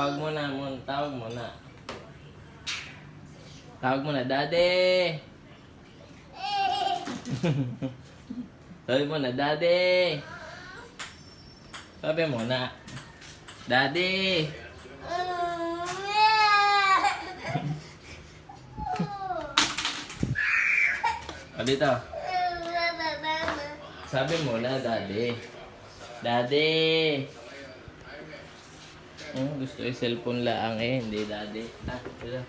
Tawag mo na, tawag mo na. Tawag mo na, Daddy! Sabi mo na, Daddy! Sabi mo na, Daddy! O dito. Sabi mo na, Daddy. Daddy! Gusto yung cellphone lang eh, hindi Daddy. Dito.